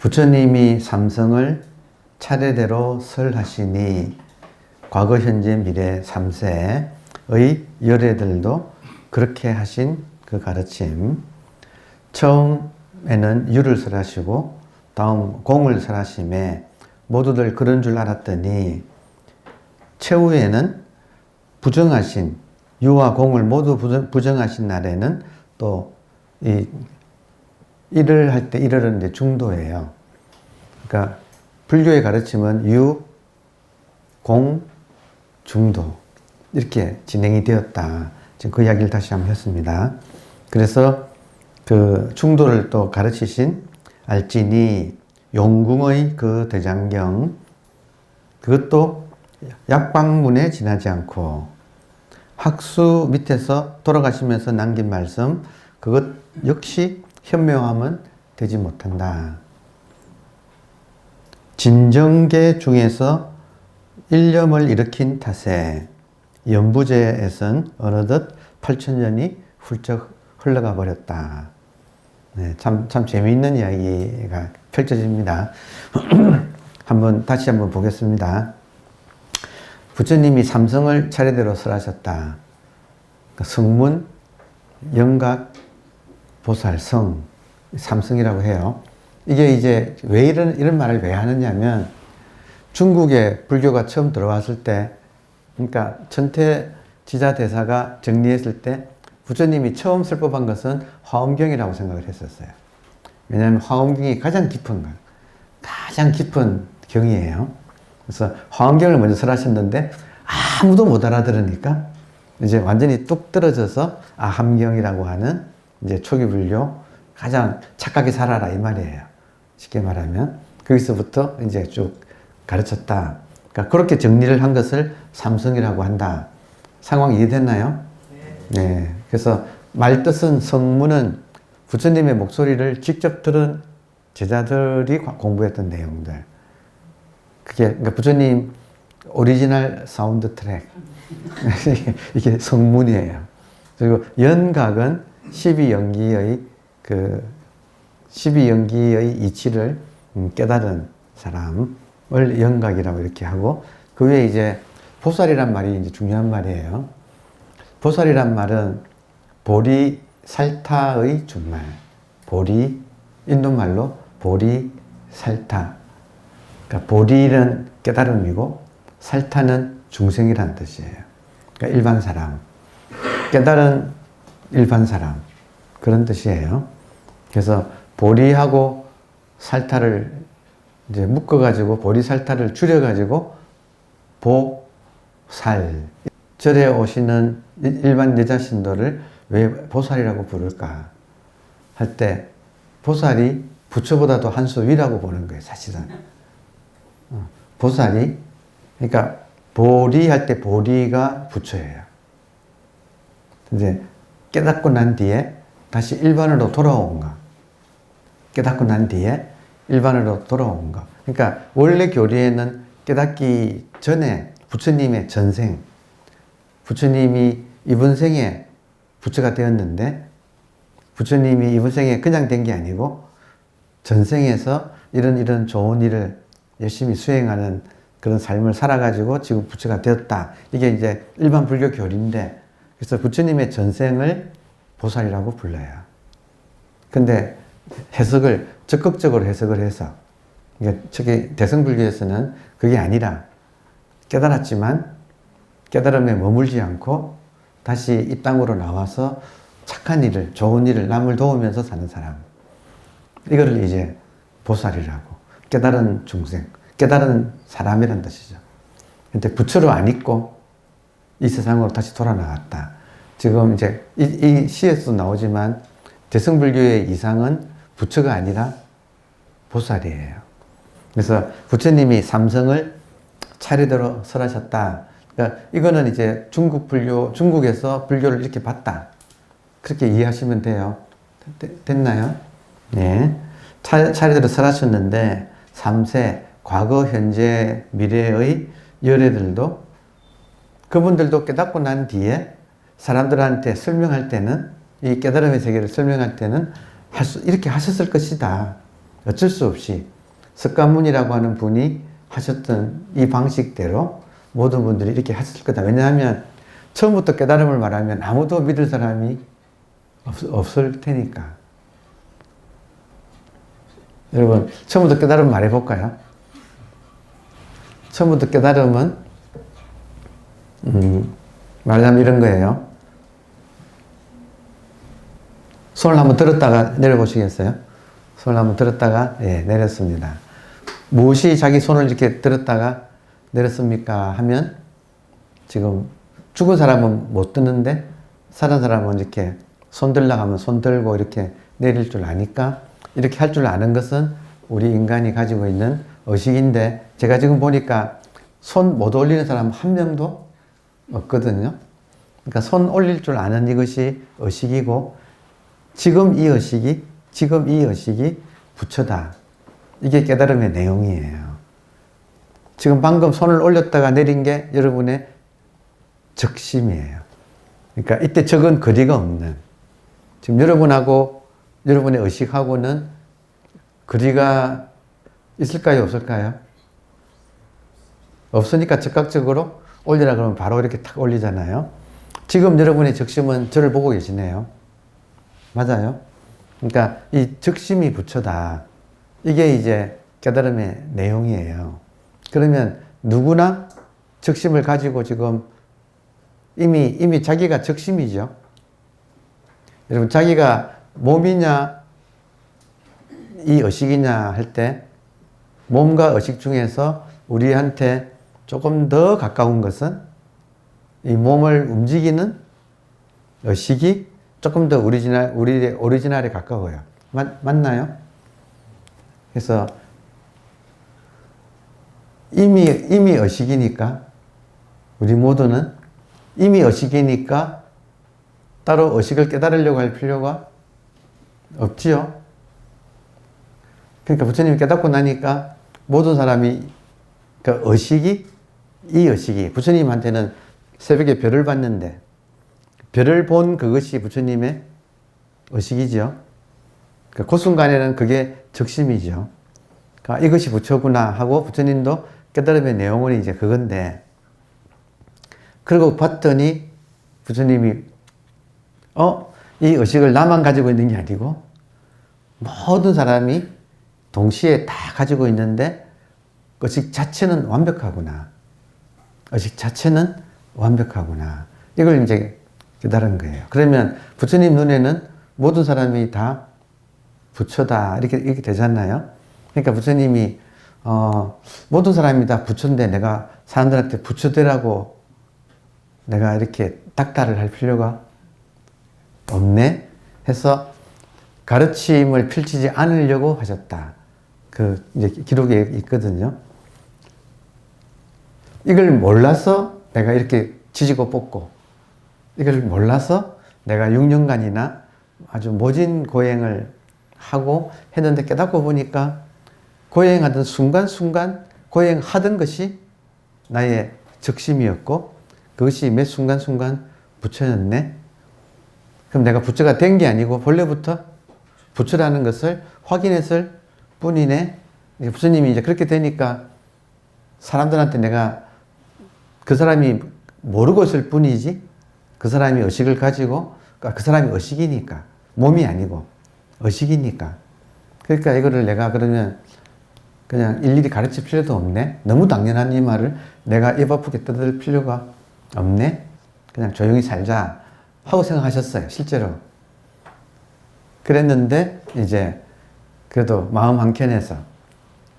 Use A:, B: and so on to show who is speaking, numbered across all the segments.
A: 부처님이 삼성을 차례대로 설하시니 과거, 현재, 미래 3세의 열애들도 그렇게 하신 그 가르침. 처음에는 유를 설하시고 다음 공을 설하심에 모두들 그런 줄 알았더니 최후에는 부정하신 유와 공을 모두 부정하신 날에는 또 일을 할 때 일을은 이제 중도예요. 그러니까 불교의 가르침은 유, 공, 중도 이렇게 진행이 되었다. 지금 그 이야기를 다시 한번 했습니다. 그래서 그 중도를 또 가르치신 알진이 용궁의 그 대장경, 그것도 약방문에 지나지 않고 학수 밑에서 돌아가시면서 남긴 말씀, 그것 역시 현명하면 되지 못한다. 진정계 중에서 일념을 일으킨 탓에 연부제에선 어느덧 8천년이 훌쩍 흘러가 버렸다. 네, 참 재미있는 이야기가 펼쳐집니다. 다시 한번 보겠습니다. 부처님이 삼성을 차례대로 설하셨다. 성문, 영각, 보살, 성, 삼성이라고 해요. 이게 이제 왜 이런 말을 왜 하느냐면 중국에 불교가 처음 들어왔을 때, 그러니까 천태 지자대사가 정리했을 때 부처님이 처음 설법한 것은 화엄경이라고 생각을 했었어요. 왜냐하면 화엄경이 가장 깊은 거예요. 가장 깊은 경이에요. 그래서 화엄경을 먼저 설하셨는데 아무도 못 알아들으니까 이제 완전히 뚝 떨어져서 아함경이라고 하는 이제 초기 불교 가장 착하게 살아라 이 말이에요. 쉽게 말하면 거기서부터 이제 쭉 가르쳤다. 그러니까 그렇게 정리를 한 것을 삼성이라고 한다. 상황 이해됐나요? 네. 그래서 말뜻은 성문은 부처님의 목소리를 직접 들은 제자들이 공부했던 내용들. 그러니까 부처님 오리지널 사운드 트랙. 이게 성문이에요. 그리고 연각은 12연기의 12연기의 이치를 깨달은 사람을 연각이라고 이렇게 하고, 그 위에 이제 보살이란 말이 이제 중요한 말이에요. 보살이란 말은 보리 살타의 준말. 보리, 인도말로 보리 살타. 그러니까 보리는 깨달음이고 살타는 중생이라는 뜻이에요. 그러니까 일반 사람. 깨달은 일반 사람. 그런 뜻이에요. 그래서 보리하고 살타를 이제 묶어가지고 보리 살타를 줄여가지고 보살. 절에 오시는 일반 여자 신도를 왜 보살이라고 부를까 할 때 보살이 부처보다도 한 수 위라고 보는 거예요, 사실은. 보살이, 그러니까 보리 할 때 보리가 부처예요. 이제 깨닫고 난 뒤에 다시 일반으로 돌아온 거. 깨닫고 난 뒤에 일반으로 돌아온 거. 그러니까 원래 교리에는 깨닫기 전에 부처님의 전생, 부처님이 이번 생에 부처가 되었는데 부처님이 이번 생에 그냥 된 게 아니고 전생에서 이런 좋은 일을 열심히 수행하는 그런 삶을 살아가지고 지금 부처가 되었다. 이게 이제 일반 불교 교리인데, 그래서 부처님의 전생을 보살이라고 불러요. 근데 해석을 적극적으로 해석을 해서, 그러니까 저기 대승불교에서는 그게 아니라 깨달았지만 깨달음에 머물지 않고 다시 이 땅으로 나와서 착한 일을, 좋은 일을 남을 도우면서 사는 사람. 이거를 이제 보살이라고. 깨달은 중생, 깨달은 사람이란 뜻이죠. 근데 부처로 안 있고 이 세상으로 다시 돌아 나왔다. 지금 이제 이 시에서도 나오지만 대승불교의 이상은 부처가 아니라 보살이에요. 그래서 부처님이 삼성을 차례대로 설하셨다. 그러니까 이거는 이제 중국에서 불교를 이렇게 봤다. 그렇게 이해하시면 돼요. 됐나요? 네. 차례대로 설하셨는데 3세, 과거, 현재, 미래의 열애들도 그분들도 깨닫고 난 뒤에 사람들한테 설명할 때는, 이 깨달음의 세계를 설명할 때는 이렇게 하셨을 것이다. 어쩔 수 없이 석가모니라고 하는 분이 하셨던 이 방식대로 모든 분들이 이렇게 하셨을 거다. 왜냐하면 처음부터 깨달음을 말하면 아무도 믿을 사람이 없을 테니까. 여러분, 처음부터 깨달음 말해볼까요? 처음부터 깨달음은 말하자면 이런 거예요. 손을 한번 들었다가 내려보시겠어요? 손을 한번 들었다가 내렸습니다. 무엇이 자기 손을 이렇게 들었다가 내렸습니까? 하면 지금 죽은 사람은 못 드는데 살은 사람은 이렇게 손 들려고 하면 손 들고 이렇게 내릴 줄 아니까 이렇게 할 줄 아는 것은 우리 인간이 가지고 있는 의식인데 제가 지금 보니까 손 못 올리는 사람 한 명도 없거든요. 그러니까 손 올릴 줄 아는 이것이 의식이고 지금 이 의식이 부처다. 이게 깨달음의 내용이에요. 지금 방금 손을 올렸다가 내린 게 여러분의 적심이에요. 그러니까 이때 적은 거리가 없는, 지금 여러분하고 여러분의 의식하고는 거리가 있을까요? 없을까요? 없으니까 즉각적으로 올리라 그러면 바로 이렇게 탁 올리잖아요. 지금 여러분의 적심은 저를 보고 계시네요. 맞아요? 그러니까 이 적심이 부처다. 이게 이제 깨달음의 내용이에요. 그러면 누구나 적심을 가지고 지금 이미 자기가 적심이죠. 여러분, 자기가 몸이냐 이 의식이냐 할 때 몸과 의식 중에서 우리한테 조금 더 가까운 것은 이 몸을 움직이는 의식이 조금 더 우리의 오리지널에 가까워요. 맞나요? 그래서 이미 의식이니까 우리 모두는 이미 의식이니까 따로 의식을 깨달으려고 할 필요가 없지요. 그러니까 부처님이 깨닫고 나니까 모든 사람이 그 이 의식이 부처님한테는 새벽에 별을 봤는데 별을 본 그것이 부처님의 의식이죠. 그 순간에는 그게 적심이죠. 그러니까 이것이 부처구나 하고 부처님도 깨달음의 내용은 이제 그건데, 그러고 봤더니 부처님이 이 의식을 나만 가지고 있는 게 아니고 모든 사람이 동시에 다 가지고 있는데 의식 자체는 완벽하구나. 의식 자체는 완벽하구나. 이걸 이제 깨달은 거예요. 그러면 부처님 눈에는 모든 사람이 다 부처다. 이렇게 되잖아요. 그러니까 부처님이, 모든 사람이 다 부처인데 내가 사람들한테 부처되라고 내가 이렇게 닥달을 할 필요가 없네? 해서 가르침을 펼치지 않으려고 하셨다. 그, 이제 기록에 있거든요. 이걸 몰라서 내가 이렇게 지지고 볶고, 이걸 몰라서 내가 6년간이나 아주 모진 고행을 하고 했는데 깨닫고 보니까 고행하던 순간순간 고행하던 것이 나의 적심이었고 그것이 매 순간순간 부처였네. 그럼 내가 부처가 된 게 아니고 본래부터 부처라는 것을 확인했을 뿐이네. 부처님이 이제 그렇게 되니까 사람들한테 내가 그 사람이 모르고 있을 뿐이지 그 사람이 의식을 가지고 그 사람이 의식이니까 몸이 아니고 의식이니까. 그러니까 이거를 내가 그러면 그냥 일일이 가르칠 필요도 없네. 너무 당연한 이 말을 내가 입 아프게 떠들 필요가 없네. 그냥 조용히 살자 하고 생각하셨어요. 실제로. 그랬는데 이제 그래도 마음 한켠에서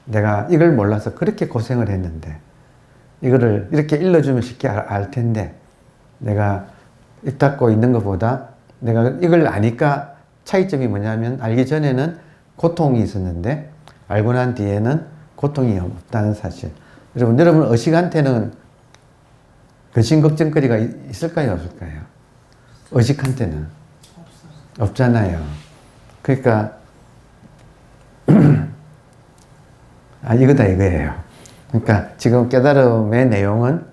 A: 내가 이걸 몰라서 그렇게 고생을 했는데 이거를 이렇게 일러주면 쉽게 알 텐데 내가 입 닫고 있는 것보다 내가 이걸 아니까 차이점이 뭐냐면 알기 전에는 고통이 있었는데 알고 난 뒤에는 고통이 없다는 사실. 여러분 의식한테는 근심 걱정거리가 있을까요? 없을까요? 의식한테는 없잖아요. 그러니까 이거다 이거예요. 그러니까 지금 깨달음의 내용은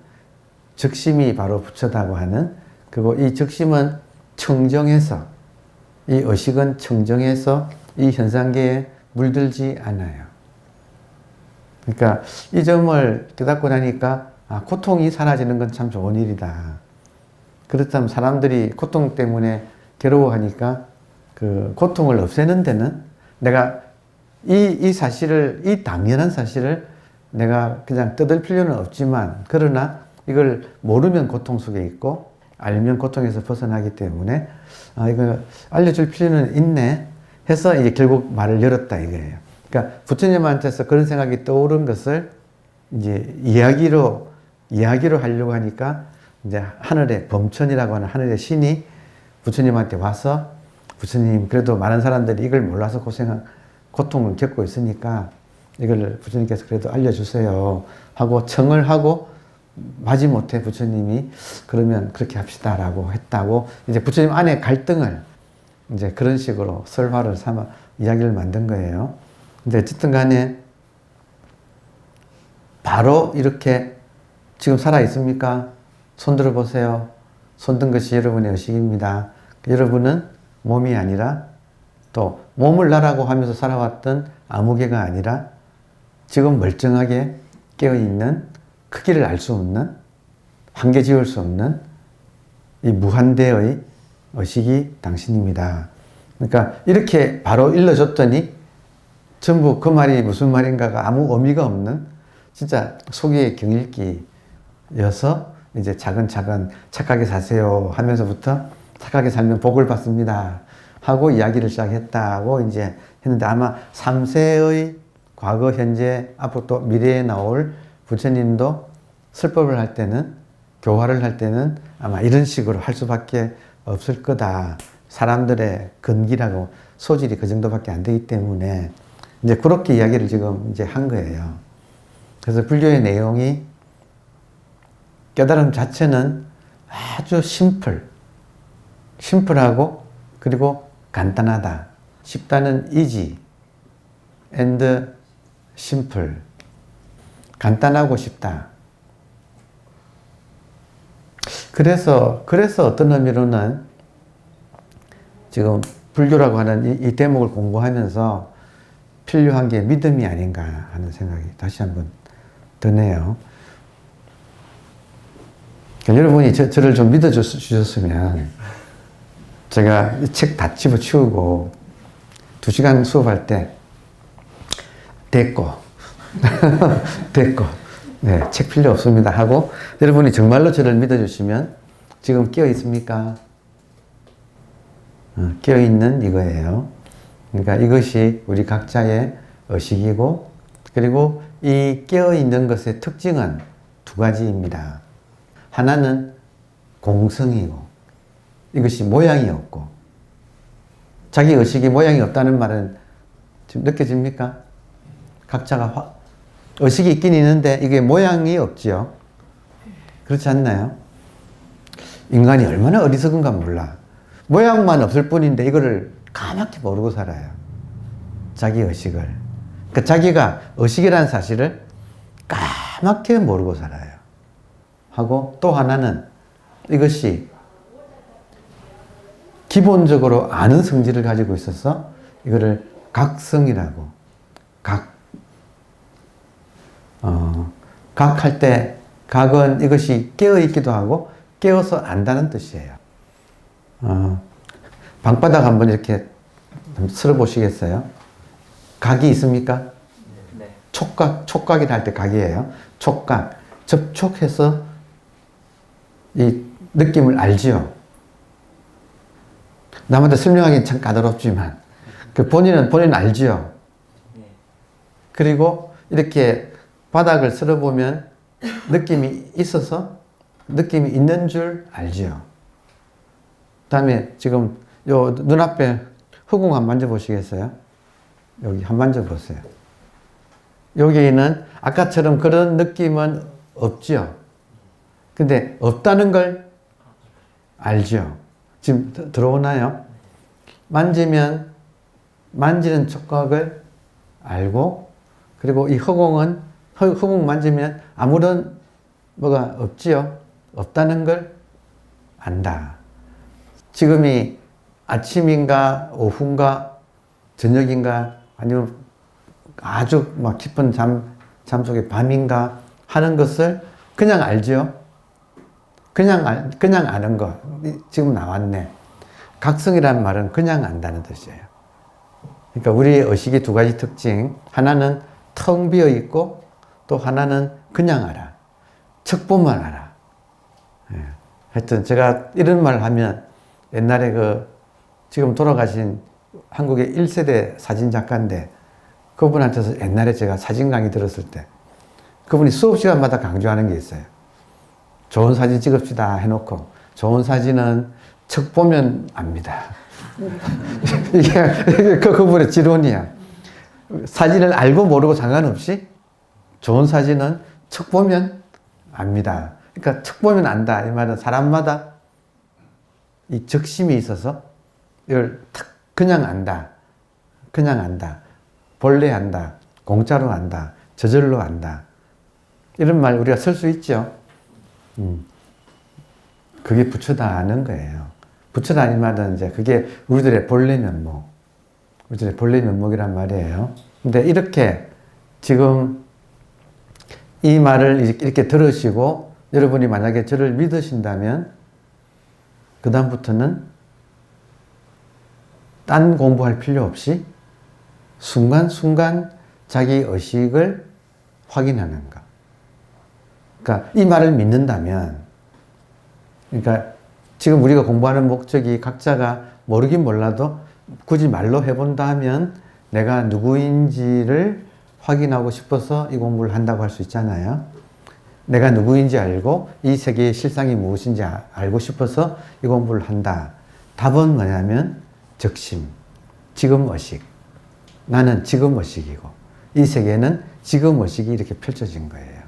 A: 적심이 바로 부처다고 하는, 그리고 이 적심은 청정해서, 이 의식은 청정해서 이 현상계에 물들지 않아요. 그러니까 이 점을 깨닫고 나니까 고통이 사라지는 건 참 좋은 일이다. 그렇다면 사람들이 고통 때문에 괴로워하니까 그 고통을 없애는 데는 내가 이 사실을, 이 당연한 사실을 내가 그냥 떠들 필요는 없지만, 그러나 이걸 모르면 고통 속에 있고 알면 고통에서 벗어나기 때문에 이거 알려줄 필요는 있네 해서 이제 결국 말을 열었다 이거예요. 그러니까 부처님한테서 그런 생각이 떠오른 것을 이제 이야기로 하려고 하니까 이제 하늘의 범천이라고 하는 하늘의 신이 부처님한테 와서, 부처님 그래도 많은 사람들이 이걸 몰라서 고통을 겪고 있으니까 이걸 부처님께서 그래도 알려주세요 하고 청을 하고, 마지못해 부처님이 그러면 그렇게 합시다라고 했다고, 이제 부처님 안에 갈등을 이제 그런 식으로 설화를 삼아 이야기를 만든 거예요. 근데 어쨌든 간에 바로 이렇게 지금 살아 있습니까? 손 들어 보세요. 손 든 것이 여러분의 의식입니다. 여러분은 몸이 아니라, 또 몸을 나라고 하면서 살아왔던 아무개가 아니라 지금 멀쩡하게 깨어있는, 크기를 알 수 없는, 한계 지울 수 없는 이 무한대의 의식이 당신입니다. 그러니까 이렇게 바로 일러줬더니 전부 그 말이 무슨 말인가가 아무 의미가 없는 진짜 속의 경읽기여서 이제 차근차근 착하게 사세요 하면서부터 착하게 살면 복을 받습니다 하고 이야기를 시작했다고 이제 했는데, 아마 3세의 과거, 현재, 앞으로 또 미래에 나올 부처님도 설법을 할 때는, 교화를 할 때는 아마 이런 식으로 할 수밖에 없을 거다. 사람들의 근기라고 소질이 그 정도밖에 안 되기 때문에 이제 그렇게 이야기를 지금 이제 한 거예요. 그래서 불교의 내용이, 깨달음 자체는 아주 심플하고 그리고 간단하다. 쉽다는 easy and simple. 간단하고 쉽다. 그래서 어떤 의미로는 지금 불교라고 하는 이 대목을 공부하면서 필요한 게 믿음이 아닌가 하는 생각이 다시 한번 드네요. 그러니까 여러분이 저를 좀 믿어주셨으면 제가 이 책 다 집어치우고 2시간 수업할 때 됐고 네, 책 필요 없습니다 하고, 여러분이 정말로 저를 믿어주시면 지금 깨어 있습니까? 깨어 있는 이거예요. 그러니까 이것이 우리 각자의 의식이고, 그리고 이 깨어 있는 것의 특징은 2가지입니다. 하나는 공성이고, 이것이 모양이 없고, 자기 의식이 모양이 없다는 말은 지금 느껴집니까? 각자가 의식이 있긴 있는데 이게 모양이 없지요. 그렇지 않나요? 인간이 얼마나 어리석은가 몰라. 모양만 없을 뿐인데 이거를 까맣게 모르고 살아요. 자기 의식을. 그러니까 자기가 의식이라는 사실을 까맣게 모르고 살아요. 하고 또 하나는 이것이 기본적으로 아는 성질을 가지고 있어서 이거를 각성이라고, 각할 때, 각은 이것이 깨어있기도 하고 깨어서 안다는 뜻이에요. 방바닥 한번 이렇게 쓸어 보시겠어요? 각이 있습니까? 네. 촉각이라 할 때 각이에요. 촉각. 접촉해서 이 느낌을 알지요. 남한테 설명하기는 참 까다롭지만 본인은 알지요. 그리고 이렇게 바닥을 쓸어보면 느낌이 있어서 느낌이 있는 줄 알지요. 다음에 지금 요 눈앞에 허공 한번 만져보시겠어요? 여기 한번 만져보세요. 여기는 아까처럼 그런 느낌은 없지요. 근데 없다는 걸 알죠. 지금 들어오나요? 만지면 만지는 촉각을 알고, 그리고 이 허공 만지면 아무런 뭐가 없지요. 없다는 걸 안다. 지금이 아침인가 오후인가 저녁인가 아니면 아주 막 깊은 잠 속에 밤인가 하는 것을 그냥 알죠. 그냥 아는 거. 지금 나왔네. 각성이라는 말은 그냥 안다는 뜻이에요. 그러니까 우리의 의식의 두 가지 특징. 하나는 텅 비어 있고 또 하나는 그냥 알아. 척보만 알아. 예. 하여튼 제가 이런 말 하면 옛날에 지금 돌아가신 한국의 1세대 사진 작가인데 그분한테서 옛날에 제가 사진 강의 들었을 때 그분이 수업 시간마다 강조하는 게 있어요. 좋은 사진 찍읍시다 해놓고 좋은 사진은 척 보면 압니다. 이게 그분의 지론이야. 사진을 알고 모르고 상관없이 좋은 사진은 척 보면 압니다. 그러니까 척 보면 안다. 이 말은 사람마다 이 적심이 있어서 이걸 탁 그냥 안다. 그냥 안다. 본래 안다. 공짜로 안다. 저절로 안다. 이런 말 우리가 쓸 수 있죠. 그게 부처다 아는 거예요. 부처다 이 말은 이제 그게 우리들의 본래 면목. 우리들의 본래 면목이란 말이에요. 근데 이렇게 지금 이 말을 이렇게 들으시고 여러분이 만약에 저를 믿으신다면 그 다음부터는 딴 공부할 필요 없이 순간순간 자기 의식을 확인하는 것. 그러니까 이 말을 믿는다면, 그러니까 지금 우리가 공부하는 목적이 각자가 모르긴 몰라도 굳이 말로 해본다 하면 내가 누구인지를 확인하고 싶어서 이 공부를 한다고 할 수 있잖아요. 내가 누구인지 알고 이 세계의 실상이 무엇인지 알고 싶어서 이 공부를 한다. 답은 뭐냐면 적심, 지금 의식. 나는 지금 의식이고 이 세계는 지금 의식이 이렇게 펼쳐진 거예요.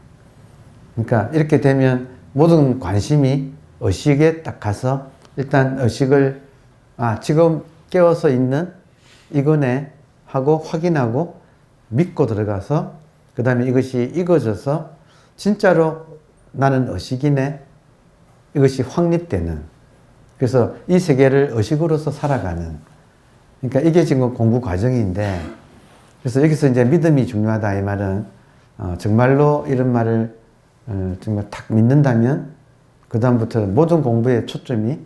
A: 그러니까 이렇게 되면 모든 관심이 의식에 딱 가서 일단 의식을 지금 깨어서 있는 이거네 하고 확인하고 믿고 들어가서 그 다음에 이것이 익어져서 진짜로 나는 의식이네 이것이 확립되는, 그래서 이 세계를 의식으로서 살아가는, 그러니까 이게 지금 공부 과정인데, 그래서 여기서 이제 믿음이 중요하다 이 말은 정말로 이런 말을 정말 탁 믿는다면 그 다음부터는 모든 공부의 초점이,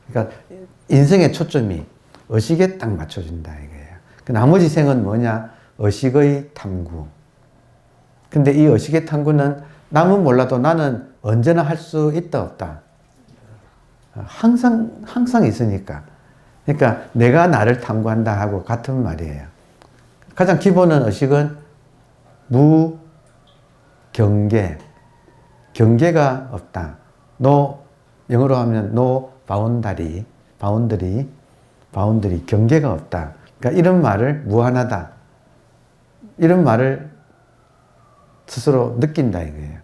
A: 그러니까 인생의 초점이 의식에 딱 맞춰진다 이거예요. 그 나머지 생은 뭐냐? 의식의 탐구. 근데 이 의식의 탐구는 남은 몰라도 나는 언제나 할 수 있다 없다? 항상 있으니까. 그러니까 내가 나를 탐구한다 하고 같은 말이에요. 가장 기본은 의식은 무경계. 경계가 없다. 영어로 하면 no boundary, 경계가 없다. 그러니까 이런 말을 무한하다. 이런 말을 스스로 느낀다 이거예요.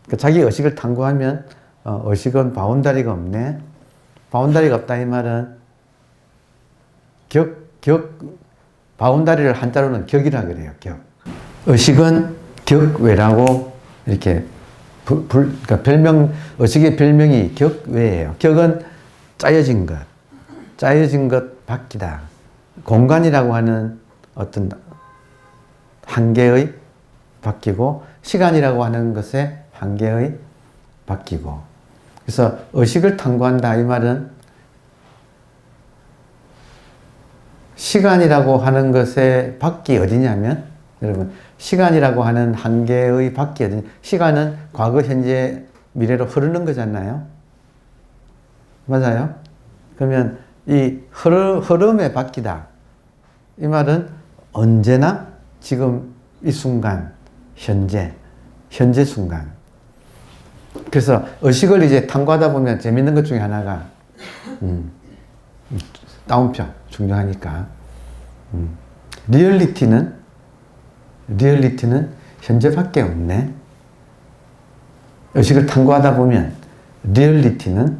A: 그러니까 자기 의식을 탐구하면 의식은 바운다리가 없네. 바운다리가 없다 이 말은 바운다리를 한자로는 격이라 그래요. 격. 의식은 격외라고 이렇게 그러니까 의식의 별명이 격외예요. 격은 짜여진 것 밖이다. 공간이라고 하는 어떤 한계의 바뀌고 시간이라고 하는 것의 한계의 바뀌고, 그래서 의식을 탐구한다 이 말은 시간이라고 하는 것의 밖이 어디냐면, 여러분 시간이라고 하는 한계의 밖이 어디냐, 시간은 과거 현재 미래로 흐르는 거잖아요. 맞아요? 그러면 이 흐름의 밖이다 이 말은 언제나 지금 이 순간 현재 순간. 그래서 의식을 이제 탐구하다 보면 재밌는 것 중에 하나가 다운표 중요하니까 리얼리티는 현재밖에 없네. 의식을 탐구하다 보면 리얼리티는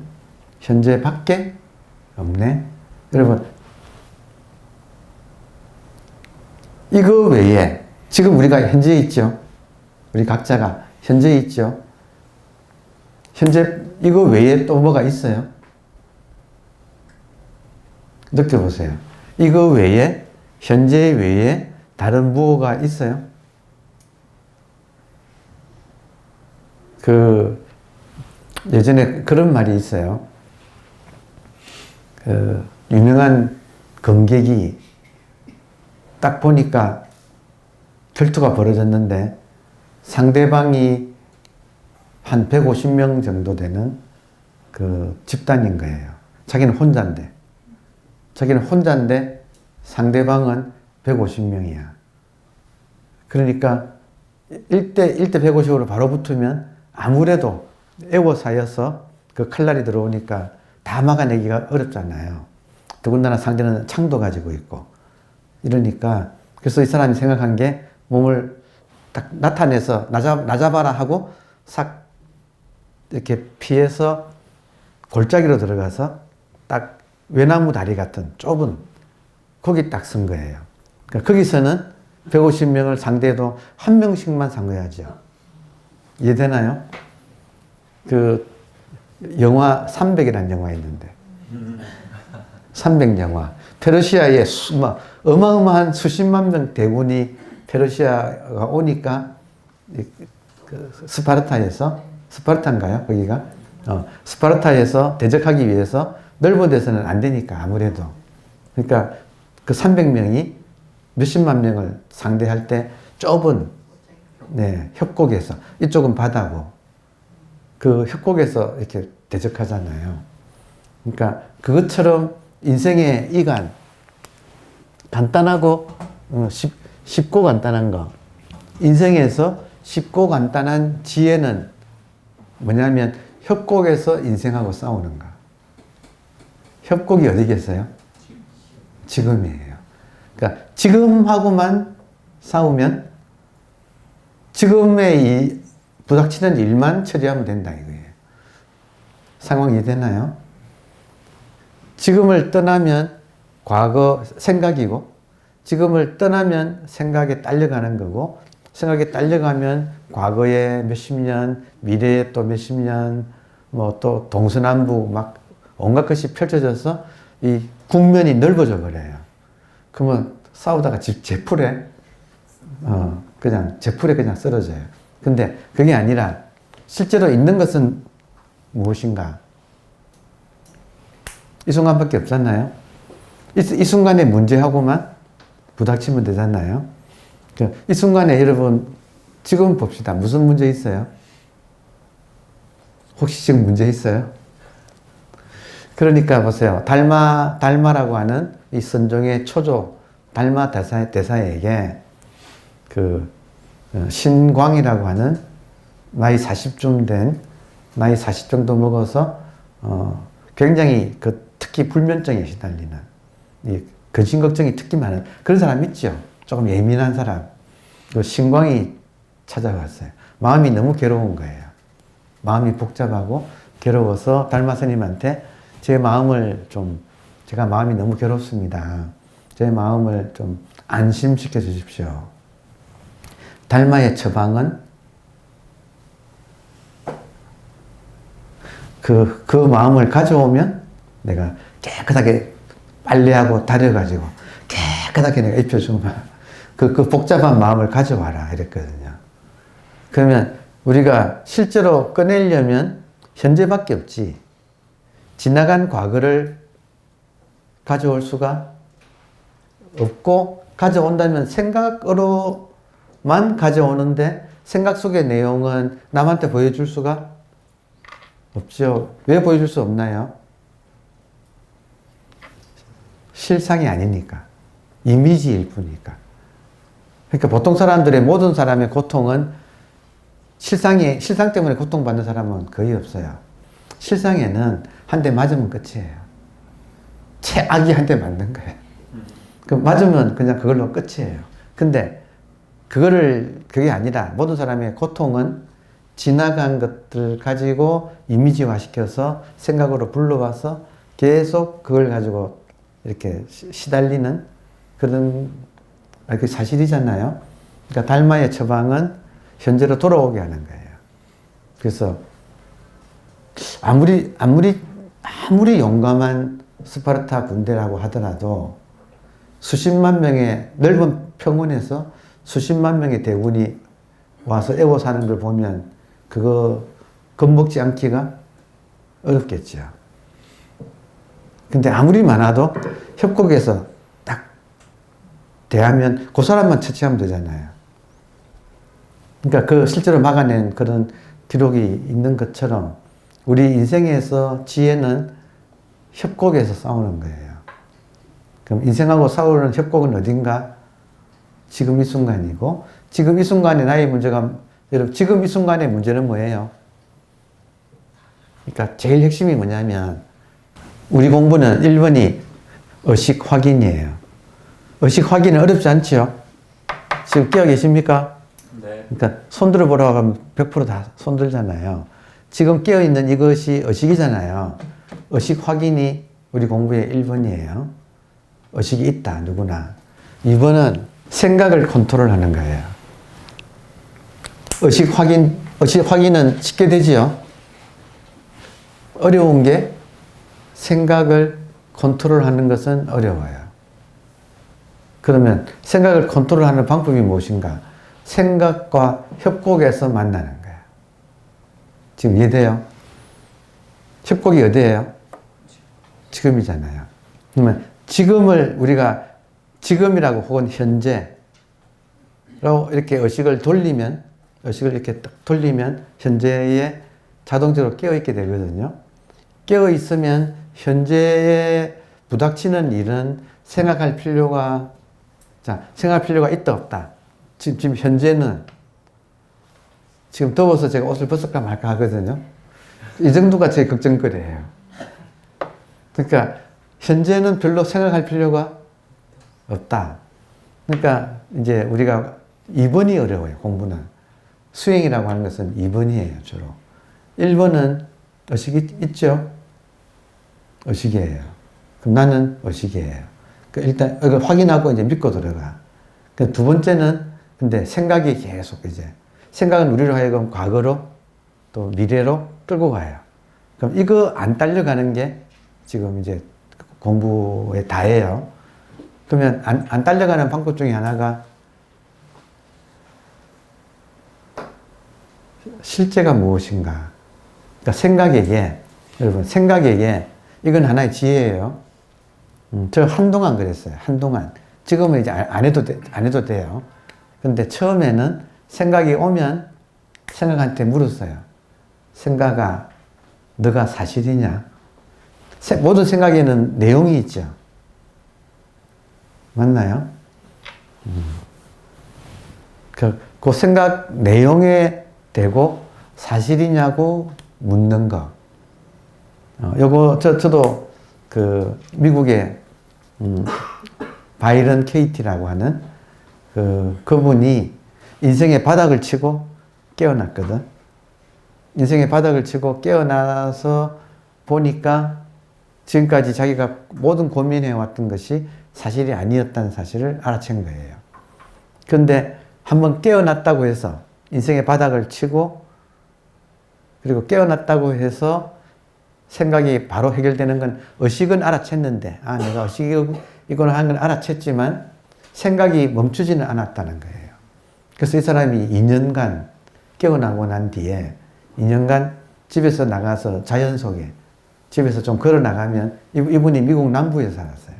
A: 현재밖에 없네. 여러분 이거 외에 지금 우리가 현재에 있죠. 우리 각자가 현재에 있죠. 현재 이거 외에 또 뭐가 있어요? 느껴보세요. 이거 외에 현재 외에 다른 무엇가 있어요? 예전에 그런 말이 있어요. 유명한 검객이 딱 보니까 결투가 벌어졌는데 상대방이 한 150명 정도 되는 집단인 거예요. 자기는 혼자인데 상대방은 150명이야. 그러니까 1대 150으로 바로 붙으면 아무래도 에워싸여서 그 칼날이 들어오니까 다 막아내기가 어렵잖아요. 더군다나 상대는 창도 가지고 있고 이러니까 그래서 이 사람이 생각한 게 몸을 딱 나타내서 나 잡아라 하고 싹 이렇게 피해서 골짜기로 들어가서 딱 외나무 다리 같은 좁은 거기 딱 쓴 거예요. 그러니까 거기서는 150명을 상대해도 한 명씩만 상대하죠. 이해되나요? 영화 300이라는 영화 있는데 300 영화. 페르시아에 어마어마한 수십만 명 대군이 페르시아가 오니까 스파르타인가요? 거기가? 스파르타에서 대적하기 위해서 넓은 데서는 안 되니까 아무래도. 그러니까 그 300명이 몇십만 명을 상대할 때 좁은 협곡에서 이쪽은 바다고 그 협곡에서 이렇게 대적하잖아요. 그러니까 그것처럼 인생의 이간 간단하고 쉽고 간단한 거 인생에서 쉽고 간단한 지혜는 뭐냐면 협곡에서 인생하고 싸우는 거. 협곡이 어디겠어요? 지금이에요. 그러니까 지금하고만 싸우면 지금의 부닥치는 일만 처리하면 된다 이거예요. 상황 이해되나요? 지금을 떠나면 과거 생각이고 지금을 떠나면 생각에 딸려가는 거고 생각에 딸려가면 과거에 몇십 년, 미래에 또 몇십 년, 또 동서남북 막 온갖 것이 펼쳐져서 이 국면이 넓어져 버려요. 그러면 싸우다가 제풀에 그냥 쓰러져요. 근데 그게 아니라 실제로 있는 것은 무엇인가? 이 순간밖에 없잖아요. 이 순간의 문제하고만 부닥치면 되잖아요. 이 순간에 여러분 지금 봅시다. 무슨 문제 있어요? 혹시 지금 문제 있어요? 그러니까 보세요. 달마라고 하는 이 선종의 초조 달마 대사에게 신광이라고 하는 나이 40 정도 먹어서 굉장히 특히 불면증에 시달리는 이 근심 걱정이 특히 많은 그런 사람 있죠. 조금 예민한 사람. 신광이 찾아갔어요. 마음이 너무 괴로운 거예요. 마음이 복잡하고 괴로워서 달마 스님한테 제가 마음이 너무 괴롭습니다. 제 마음을 좀 안심시켜 주십시오. 달마의 처방은 그 마음을 가져오면 내가 깨끗하게 빨래하고 다려가지고 깨끗하게 내가 입혀주면 그 복잡한 마음을 가져와라 이랬거든요. 그러면 우리가 실제로 꺼내려면 현재밖에 없지 지나간 과거를 가져올 수가 없고 가져온다면 생각으로만 가져오는데 생각 속의 내용은 남한테 보여줄 수가 없죠. 왜 보여줄 수 없나요? 실상이 아니니까. 이미지일 뿐이니까. 그러니까 보통 모든 사람의 고통은 실상 때문에 고통받는 사람은 거의 없어요. 실상에는 한 대 맞으면 끝이에요. 최악이 한 대 맞는 거예요. 맞으면 그냥 그걸로 끝이에요. 근데 그게 아니라 모든 사람의 고통은 지나간 것들 가지고 이미지화 시켜서 생각으로 불러와서 계속 그걸 가지고 이렇게 시달리는 그런 사실이잖아요. 그러니까 달마의 처방은 현재로 돌아오게 하는 거예요. 그래서 아무리 용감한 스파르타 군대라고 하더라도 수십만 명의 넓은 평원에서 수십만 명의 대군이 와서 애워 사는 걸 보면 그거 겁먹지 않기가 어렵겠죠. 근데 아무리 많아도 협곡에서 딱 대하면 그 사람만 처치하면 되잖아요. 그러니까 그 실제로 막아낸 그런 기록이 있는 것처럼 우리 인생에서 지혜는 협곡에서 싸우는 거예요. 그럼 인생하고 싸우는 협곡은 어딘가? 지금 이 순간이고, 지금 이 순간에 나의 문제가, 여러분, 지금 이 순간의 문제는 뭐예요? 그러니까 제일 핵심이 뭐냐면, 우리 공부는 1번이 의식 확인이에요. 의식 확인은 어렵지 않죠? 지금 깨어 계십니까?
B: 네.
A: 그러니까 손 들어보라고 하면 100%다 손 들잖아요. 지금 깨어있는 이것이 의식이잖아요. 의식 확인이 우리 공부의 1번이에요. 의식이 있다, 누구나. 2번은 생각을 컨트롤하는 거예요. 의식 확인은 쉽게 되지요. 어려운 게 생각을 컨트롤하는 것은 어려워요. 그러면 생각을 컨트롤하는 방법이 무엇인가? 생각과 협곡에서 만나는 거예요. 지금 이해돼요? 협곡이 어디예요? 지금이잖아요. 그러면 지금을 우리가 지금이라고 혹은 현재로 이렇게 의식을 이렇게 딱 돌리면 현재에 자동적으로 깨어있게 되거든요. 깨어있으면 현재에 부닥치는 일은 생각할 필요가 있다 없다. 지금 현재는 지금 더워서 제가 옷을 벗을까 말까 하거든요. 이 정도가 제 걱정거리예요. 그러니까 현재는 별로 생각할 필요가 없다. 그러니까 이제 우리가 2번이 어려워요. 공부는. 수행이라고 하는 것은 2번이에요. 주로. 1번은 의식이 있죠? 의식이에요. 그럼 나는 의식이에요. 일단 이걸 확인하고 이제 믿고 들어가. 두 번째는 근데 생각이 계속 이제 생각은 우리로 하여금 과거로 또 미래로 끌고 가요. 그럼 이거 안 딸려가는 게 지금 이제 공부의 다예요. 그러면 안 딸려가는 방법 중에 하나가 실제가 무엇인가. 그러니까 생각에게, 여러분, 생각에게 이건 하나의 지혜예요. 저 한동안 그랬어요. 한동안. 지금은 이제 안 해도 돼요. 근데 처음에는 생각이 오면 생각한테 물었어요. 생각아, 너가 사실이냐? 모든 생각에는 내용이 있죠. 맞나요? 그 생각 내용에 대고 사실이냐고 묻는 거. 요거, 저도 그 미국의, 바이런 케이티라고 하는 그분이 인생의 바닥을 치고 깨어났거든. 인생의 바닥을 치고 깨어나서 보니까 지금까지 자기가 모든 고민해왔던 것이 사실이 아니었다는 사실을 알아챈 거예요. 그런데 한번 깨어났다고 해서 인생의 바닥을 치고 그리고 깨어났다고 해서 생각이 바로 해결되는 건 의식은 알아챘는데 내가 의식이거나 하는 건 알아챘지만 생각이 멈추지는 않았다는 거예요. 그래서 이 사람이 2년간 깨어나고 난 뒤에 2년간 집에서 나가서 자연 속에 집에서 좀 걸어 나가면 이분이 미국 남부에 살았어요.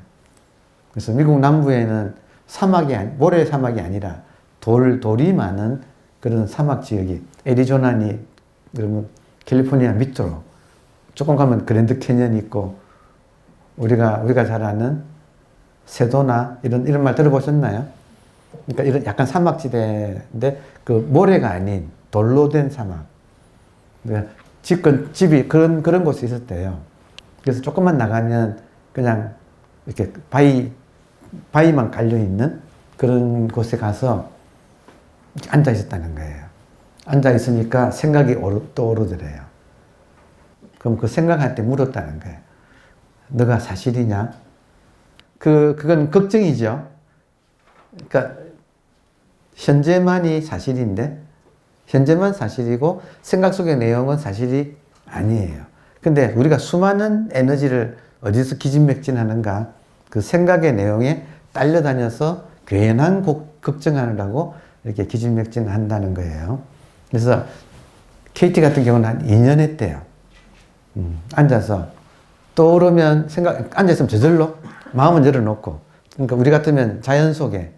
A: 그래서 미국 남부에는 모래 사막이 아니라 돌이 많은 그런 사막 지역이 애리조나니 그러면 캘리포니아 밑으로 조금 가면 그랜드 캐년이 있고 우리가 잘 아는 세도나 이런 말 들어보셨나요? 그러니까 이런 약간 사막지대인데 그 모래가 아닌 돌로 된 사막. 그러니까 집이 그런 곳에 있었대요. 그래서 조금만 나가면 그냥 이렇게 바위만 깔려 있는 그런 곳에 가서 앉아 있었다는 거예요. 앉아 있으니까 생각이 떠오르더래요. 그럼 그 생각할 때 물었다는 거예요. 너가 사실이냐? 그건 걱정이죠. 그러니까 현재만이 사실인데 현재만 사실이고 생각 속의 내용은 사실이 아니에요. 근데 우리가 수많은 에너지를 어디서 기진맥진하는가? 그 생각의 내용에 딸려다녀서 괜한 걱정하느라고 이렇게 기진맥진을 한다는 거예요. 그래서 KT 같은 경우는 한 2년 했대요. 앉아서 떠오르면 앉아있으면 저절로 마음은 열어놓고, 그러니까 우리 같으면 자연 속에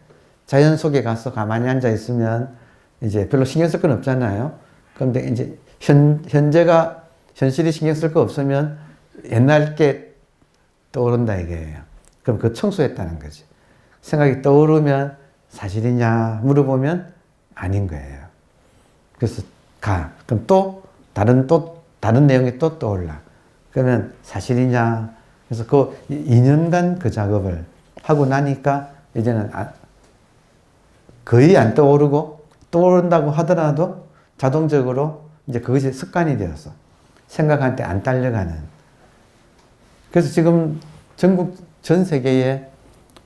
A: 가서 가만히 앉아있으면 이제 별로 신경 쓸 건 없잖아요. 그런데 이제 현실이 신경 쓸 거 없으면 옛날 게 떠오른다 이거예요. 그럼 그 청소했다는 거지. 생각이 떠오르면 사실이냐 물어보면 아닌 거예요. 그래서 그럼 또 다른 내용이 또 떠올라. 그러면 사실이냐. 그래서 그 2년간 그 작업을 하고 나니까 이제는 거의 안 떠오르고, 떠오른다고 하더라도 자동적으로 이제 그것이 습관이 되어서 생각할 때 안 딸려가는. 그래서 지금 전국 전 세계에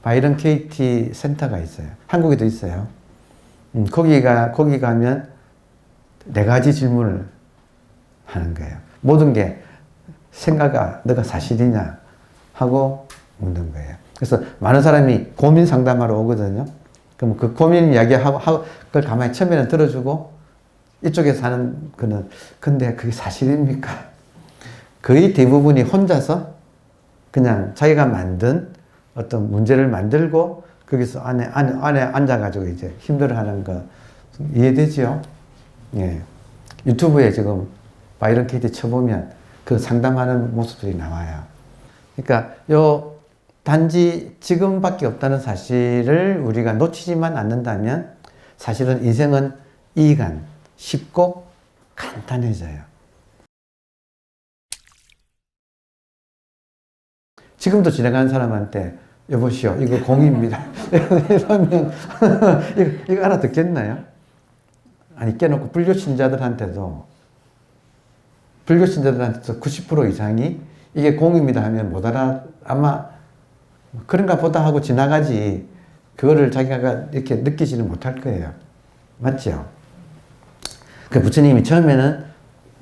A: 바이런 KT 센터가 있어요. 한국에도 있어요. 거기 가면 4가지 질문을 하는 거예요. 모든 게 너가 사실이냐 하고 묻는 거예요. 그래서 많은 사람이 고민 상담하러 오거든요. 그럼 그 고민 이야기하고 그걸 가만히 처음에는 들어주고, 이쪽에서 하는 거는 근데 그게 사실입니까? 거의 대부분이 혼자서 그냥 자기가 만든 어떤 문제를 만들고 거기서 안에 앉아가지고 이제 힘들어하는 거 이해되죠? 예. 유튜브에 지금 바이런 KT 쳐보면 그 상담하는 모습들이 나와요. 그러니까 단지 지금밖에 없다는 사실을 우리가 놓치지만 않는다면 사실은 인생은 쉽고 간단해져요. 지금도 지나가는 사람한테 여보시오, 이거 공입니다. 이러면 이거 알아듣겠나요? 아니, 깨놓고 불교 신자들한테도 90% 이상이 이게 공입니다 하면 못 아마 그런가 보다 하고 지나가지, 그거를 자기가 이렇게 느끼지는 못할 거예요. 맞죠? 그 부처님이 처음에는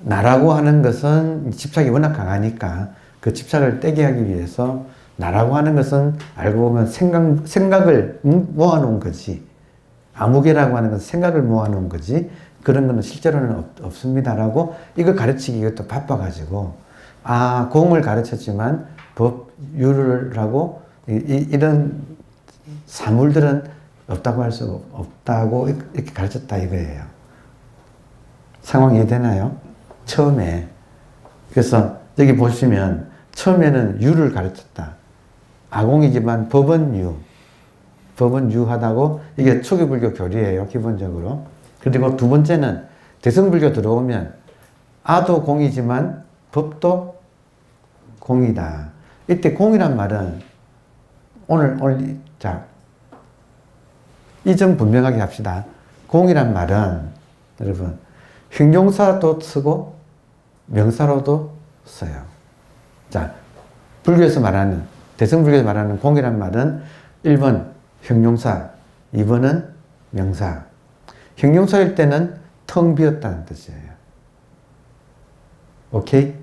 A: 나라고 하는 것은 집착이 워낙 강하니까 그 집착을 떼게 하기 위해서 나라고 하는 것은 알고 보면 생각을 모아놓은 거지. 아무개라고 하는 것은 생각을 모아놓은 거지. 그런 거는 실제로는 없습니다라고 이걸 가르치기 이것도 바빠가지고, 공을 가르쳤지만 법유를 하고 이런 사물들은 없다고 할 수 없다고 이렇게 가르쳤다 이거예요. 상황 이해되나요? 처음에. 그래서 여기 보시면 처음에는 유를 가르쳤다. 아공이지만 법은 유하다고, 이게 초기 불교 교리예요, 기본적으로. 그리고 두 번째는 대승불교 들어오면 아도 공이지만 법도 공이다. 이때 공이란 말은 이 점 분명하게 합시다. 공이란 말은 여러분 형용사도 쓰고 명사로도 써요. 자, 불교에서 말하는, 대승불교에서 말하는 공이란 말은 1번 형용사, 2번은 명사. 형용사일 때는 텅 비었다는 뜻이에요. 오케이?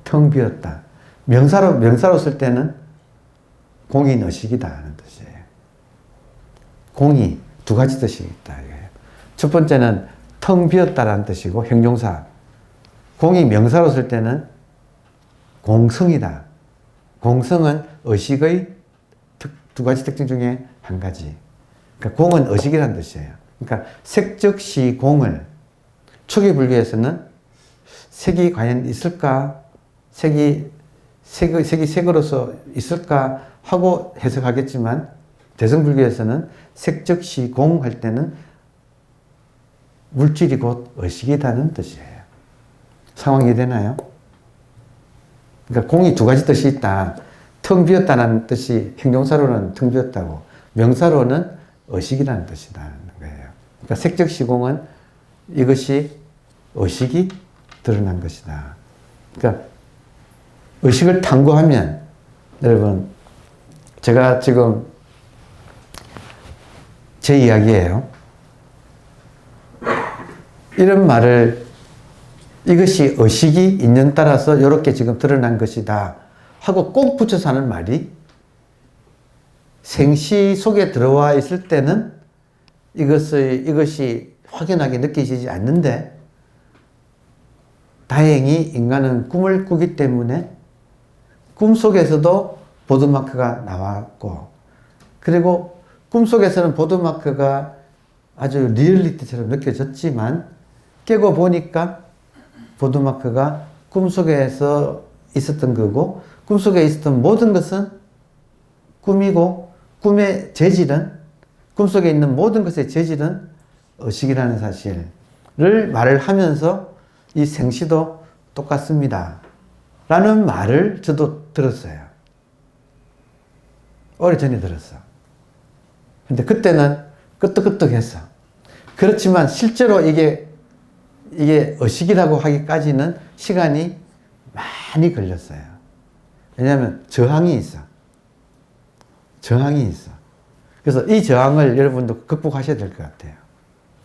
A: 텅 비었다. 명사로 쓸 때는 공이 너식이다 하는 뜻이에요. 공이 2가지 뜻이 있다 이거예요. 첫 번째는 텅 비었다라는 뜻이고, 형용사. 공이 명사로 쓸 때는 공성이다. 공성은 의식의 2가지 특징 중에 한 가지. 그러니까 공은 의식이라는 뜻이에요. 그러니까 색즉시공을 초기 불교에서는 색이 과연 있을까? 색이 색으로서 있을까? 하고 해석하겠지만, 대승불교에서는 색즉시공 할 때는 물질이 곧 의식이라는 뜻이에요. 상황이 이해되나요? 그러니까 공이 2가지 뜻이 있다. 텅 비었다는 뜻이 형용사로는 텅 비었다고, 명사로는 의식이라는 뜻이라는 거예요. 그러니까 색즉시공은 이것이 의식이 드러난 것이다. 그러니까 의식을 탐구하면, 여러분, 제가 지금 제 이야기예요. 이런 말을, 이것이 의식이 인연 따라서 이렇게 지금 드러난 것이다 하고 꼭 붙여서 하는 말이 생시 속에 들어와 있을 때는 이것이 확연하게 느껴지지 않는데, 다행히 인간은 꿈을 꾸기 때문에 꿈속에서도 보드마크가 나왔고, 그리고 꿈속에서는 보드마크가 아주 리얼리티처럼 느껴졌지만 깨고 보니까 보드마크가 꿈속에서 있었던 거고, 꿈속에 있었던 모든 것은 꿈이고, 꿈의 재질은, 꿈속에 있는 모든 것의 재질은 의식이라는 사실을 말을 하면서 이 생시도 똑같습니다 라는 말을 저도 들었어요. 오래전에 들었어. 근데 그때는 끄떡끄떡했어. 그렇지만 실제로 이게 의식이라고 하기까지는 시간이 많이 걸렸어요. 왜냐하면 저항이 있어. 저항이 있어. 그래서 이 저항을 여러분도 극복하셔야 될 것 같아요.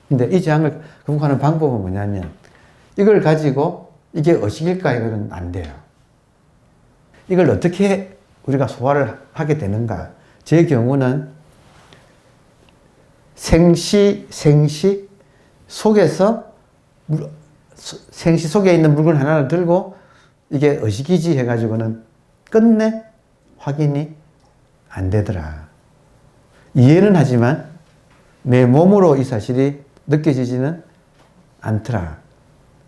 A: 근데 이 저항을 극복하는 방법은 뭐냐면, 이걸 가지고 이게 의식일까? 이거는 안 돼요. 이걸 어떻게 우리가 소화를 하게 되는가? 제 경우는 생시 속에서 생시 속에 있는 물건 하나를 들고 이게 의식이지 해가지고는 끝내 확인이 안 되더라. 이해는 하지만 내 몸으로 이 사실이 느껴지지는 않더라.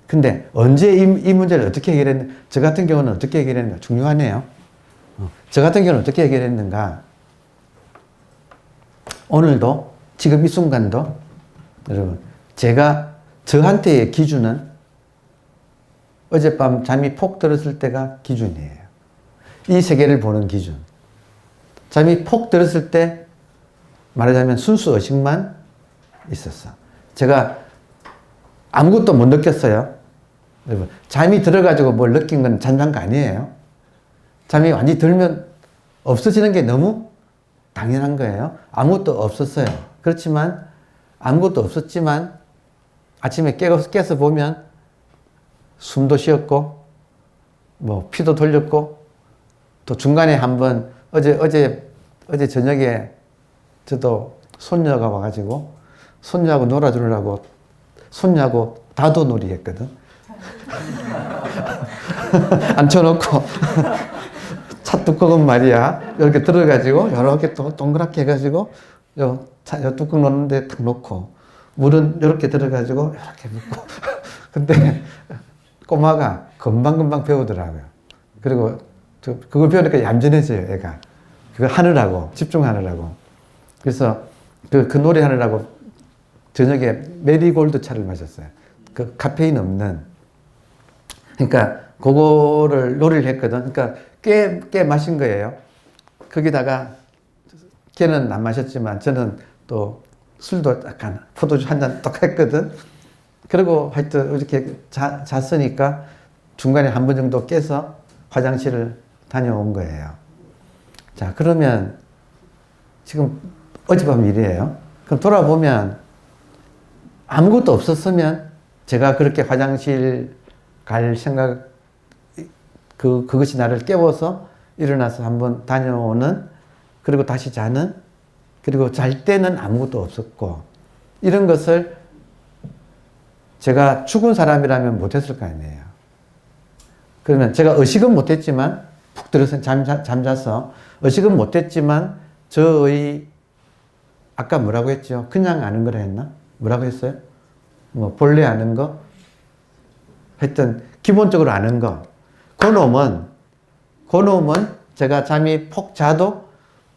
A: 근데 언제 이 문제를 어떻게 해결했는가? 저 같은 경우는 어떻게 해결했는가? 중요하네요. 저 같은 경우는 어떻게 해결했는가? 오늘도, 지금 이 순간도, 여러분, 제가 저한테의 기준은 어젯밤 잠이 폭 들었을 때가 기준이에요. 이 세계를 보는 기준. 잠이 폭 들었을 때 말하자면 순수 의식만 있었어. 제가 아무것도 못 느꼈어요. 여러분, 잠이 들어가지고 뭘 느낀 건 잔잔한 거 아니에요. 잠이 완전히 들면 없어지는 게 너무 당연한 거예요. 아무것도 없었어요. 그렇지만 아무것도 없었지만 아침에 깨서 보면 숨도 쉬었고 뭐 피도 돌렸고, 또 중간에 한번 어제 저녁에 저도 손녀가 와가지고 손녀하고 놀아주려고 손녀하고 다도놀이 했거든. 앉혀놓고 차 뚜껑은 말이야 이렇게 들어가지고 이렇게 동그랗게 해가지고 요 뚜껑 넣는데 탁 놓고, 물은 이렇게 들어가지고 이렇게 붓고 근데 꼬마가 금방금방 배우더라고요. 그리고 그걸 배우니까 얌전해져요, 애가. 그거 하느라고, 집중하느라고. 그래서 그 놀이 하느라고 저녁에 메리골드 차를 마셨어요. 그 카페인 없는. 그러니까 그거를 놀이를 했거든. 그러니까 꽤 마신 거예요. 거기다가 걔는 안 마셨지만 저는 또 술도 약간 포도주 한 잔 떡 했거든. 그리고 하여튼 이렇게 잤으니까 중간에 한 번 정도 깨서 화장실을 다녀온 거예요. 자, 그러면 지금 어젯밤 일이에요. 그럼 돌아보면 아무것도 없었으면 제가 그렇게 화장실 갈 생각, 그것이 나를 깨워서 일어나서 한번 다녀오는, 그리고 다시 자는, 그리고 잘 때는 아무것도 없었고, 이런 것을 제가 죽은 사람이라면 못했을 거 아니에요. 그러면 제가 의식은 못했지만, 푹 들어서 잠자서 의식은 못했지만 저의 아까 뭐라고 했죠? 그냥 아는 거라 했나? 뭐라고 했어요? 뭐 본래 아는 거? 하여튼 기본적으로 아는 거. 그놈은 제가 잠이 폭 자도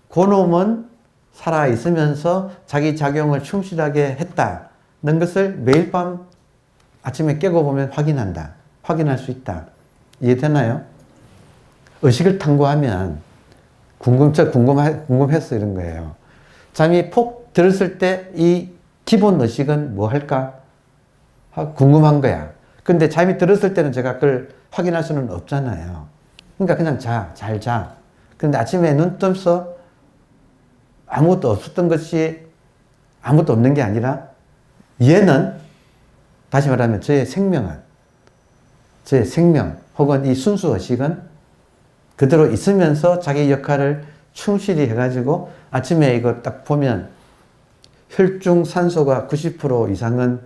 A: 그놈은 살아 있으면서 자기 작용을 충실하게 했다는 것을 매일 밤 아침에 깨고 보면 확인할 수 있다. 이해되나요? 의식을 탐구하면 궁금해서 이런 거예요. 잠이 폭 들었을 때 이 기본 의식은 뭐 할까? 궁금한 거야. 근데 잠이 들었을 때는 제가 그걸 확인할 수는 없잖아요. 그러니까 그냥 잘 자. 근데 아침에 눈 떠서 아무것도 없었던 것이 아무것도 없는 게 아니라, 얘는 다시 말하면 저의 생명 혹은 이 순수 의식은 그대로 있으면서 자기 역할을 충실히 해가지고 아침에 이거 딱 보면 혈중 산소가 90% 이상은,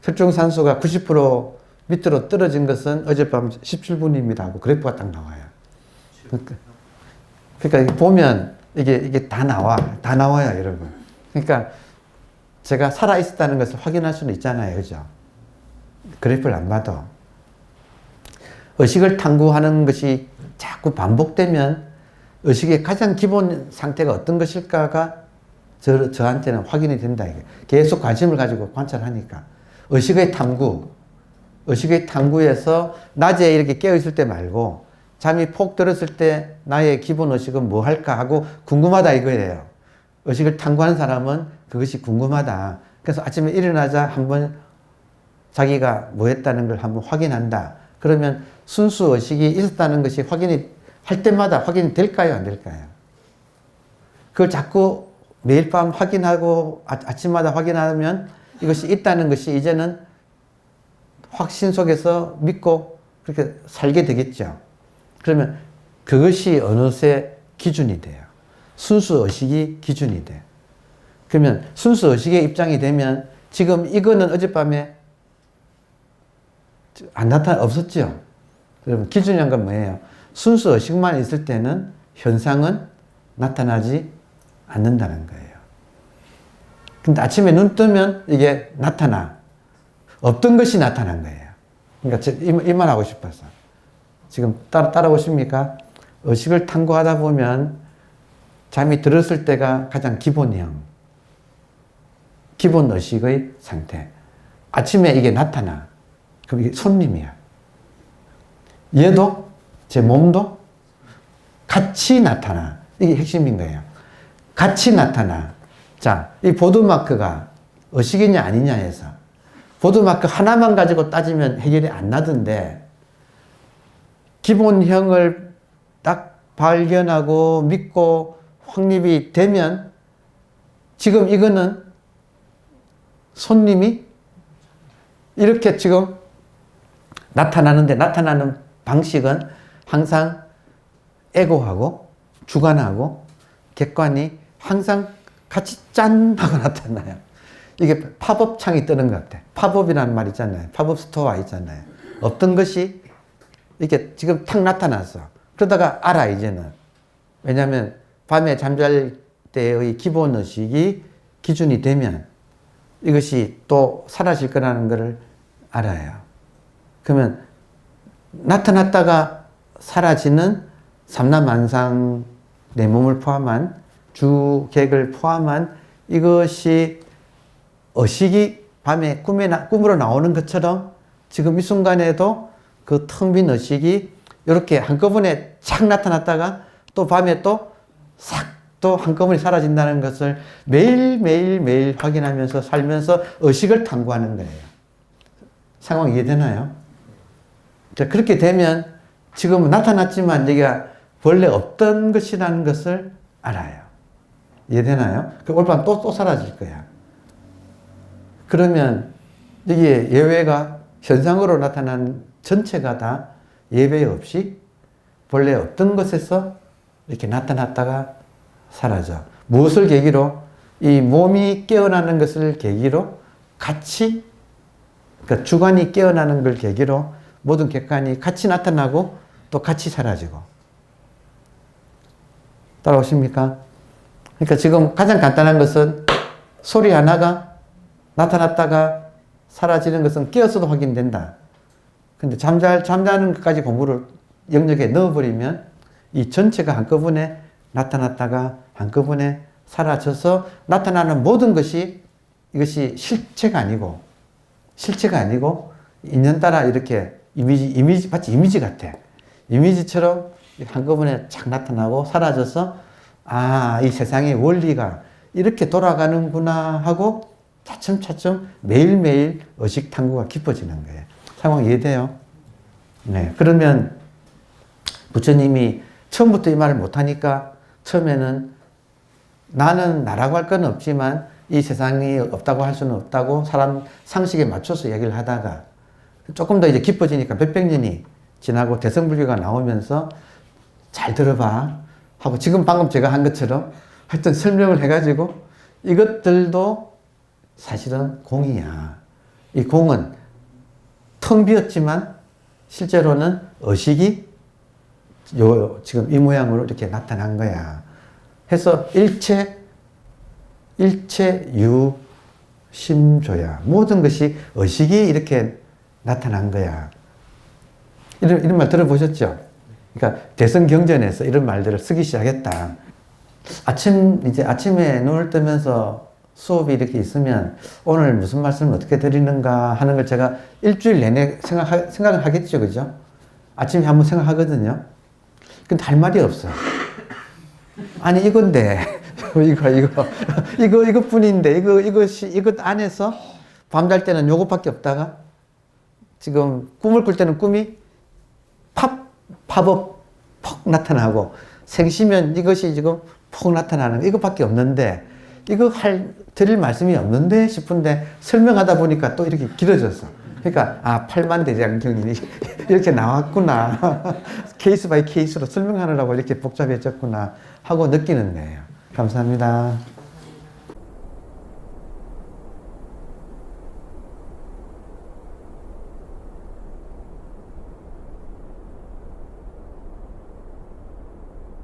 A: 혈중 산소가 90% 밑으로 떨어진 것은 어젯밤 17분입니다 하고 그래프가 딱 나와요. 그러니까 보면 이게 다 나와요, 여러분. 그러니까 제가 살아 있었다는 것을 확인할 수는 있잖아요, 그죠? 그래프를 안 봐도. 의식을 탐구하는 것이 자꾸 반복되면 의식의 가장 기본 상태가 어떤 것일까가 저한테는 확인이 된다. 이게. 계속 관심을 가지고 관찰하니까. 의식의 탐구에서 낮에 이렇게 깨어있을 때 말고 잠이 폭 들었을 때 나의 기본 의식은 뭐 할까 하고 궁금하다 이거예요. 의식을 탐구하는 사람은 그것이 궁금하다. 그래서 아침에 일어나자 한번 자기가 뭐 했다는 걸 한번 확인한다. 그러면 순수 의식이 있었다는 것이 확인이 할 때마다 확인이 될까요? 안 될까요? 그걸 자꾸 매일 밤 확인하고 아침마다 확인하면 이것이 있다는 것이 이제는 확신 속에서 믿고 그렇게 살게 되겠죠. 그러면 그것이 어느새 기준이 돼요. 순수 의식이 기준이 돼. 그러면 순수 의식의 입장이 되면 지금 이거는 어젯밤에 없었죠. 여러분, 기준이란 건 뭐예요? 순수 의식만 있을 때는 현상은 나타나지 않는다는 거예요. 근데 아침에 눈 뜨면 이게 나타나. 없던 것이 나타난 거예요. 그러니까 이 말 하고 싶어서. 지금 따라오십니까? 의식을 탐구하다 보면 잠이 들었을 때가 가장 기본 의식의 상태. 아침에 이게 나타나. 그럼 이게 손님이야. 얘도, 제 몸도 같이 나타나. 이게 핵심인 거예요. 같이 나타나. 자, 이 보드마크가 의식이냐 아니냐 해서 보드마크 하나만 가지고 따지면 해결이 안 나던데 기본형을 딱 발견하고 믿고 확립이 되면 지금 이거는 손님이 이렇게 지금 나타나는데 나타나는 방식은 항상 에고하고 주관하고 객관이 항상 같이 짠 하고 나타나요. 이게 팝업 창이 뜨는 것 같아. 팝업이라는 말 있잖아요. 팝업 스토어 있잖아요. 없던 것이 이게 지금 탁 나타났어. 그러다가 알아, 이제는. 왜냐하면 밤에 잠잘 때의 기본 의식이 기준이 되면 이것이 또 사라질 거라는 것을 알아요. 그러면 나타났다가 사라지는 삼라만상 내 몸을 포함한 주객을 포함한 이것이 의식이 밤에 꿈으로 나오는 것처럼 지금 이 순간에도 그 텅 빈 의식이 이렇게 한꺼번에 착 나타났다가 또 밤에 또 싹 또 한꺼번에 사라진다는 것을 매일 확인하면서 살면서 의식을 탐구하는 거예요. 상황 이해되나요? 자, 그렇게 되면 지금 나타났지만 여기가 원래 없던 것이라는 것을 알아요. 이해되나요? 그 오늘 밤 또 사라질 거야. 그러면 여기에 예외가 현상으로 나타난 전체가 다 예외 없이 본래 없던 것에서 이렇게 나타났다가 사라져. 무엇을 계기로? 이 몸이 깨어나는 것을 계기로 같이, 그러니까 주관이 깨어나는 걸 계기로 모든 객관이 같이 나타나고 또 같이 사라지고. 따라오십니까? 그러니까 지금 가장 간단한 것은 소리 하나가 나타났다가 사라지는 것은 깨어서도 확인된다. 근데 잠자는 것까지 공부를 영역에 넣어버리면 이 전체가 한꺼번에 나타났다가 한꺼번에 사라져서 나타나는 모든 것이 이것이 실체가 아니고 인연따라 이렇게 이미지 마치 이미지 같아. 이미지처럼 한꺼번에 착 나타나고 사라져서 아, 이 세상의 원리가 이렇게 돌아가는구나 하고 차츰차츰 매일매일 의식 탐구가 깊어지는 거예요. 상황 이해돼요? 네. 그러면 부처님이 처음부터 이 말을 못하니까 처음에는 나는 나라고 할 건 없지만 이 세상이 없다고 할 수는 없다고 사람 상식에 맞춰서 얘기를 하다가 조금 더 이제 깊어지니까 몇백 년이 지나고 대성불교가 나오면서 잘 들어봐 하고 지금 방금 제가 한 것처럼 하여튼 설명을 해가지고 이것들도 사실은 공이야. 이 공은 텅 비었지만 실제로는 의식이 지금 이 모양으로 이렇게 나타난 거야. 해서 일체 유심조야. 모든 것이 의식이 이렇게 나타난 거야. 이런 말 들어보셨죠? 그러니까 대성경전에서 이런 말들을 쓰기 시작했다. 아침에 눈을 뜨면서 수업이 이렇게 있으면 오늘 무슨 말씀을 어떻게 드리는가 하는 걸 제가 일주일 내내 생각을 하겠죠. 그죠? 아침에 한번 생각하거든요. 근데 할 말이 없어. 아니, 이건데. 이것뿐인데, 이것 안에서 밤잘 때는 요것밖에 없다가 지금 꿈을 꿀 때는 꿈이 팝업 퍽 나타나고 생시면 이것이 지금 퍽 나타나는 이것밖에 없는데 이거 드릴 말씀이 없는데 싶은데 설명하다 보니까 또 이렇게 길어졌어. 그러니까 팔만대장경이 이렇게 나왔구나. 케이스 바이 케이스로 설명하느라고 이렇게 복잡해졌구나 하고 느끼는 거예요. 감사합니다.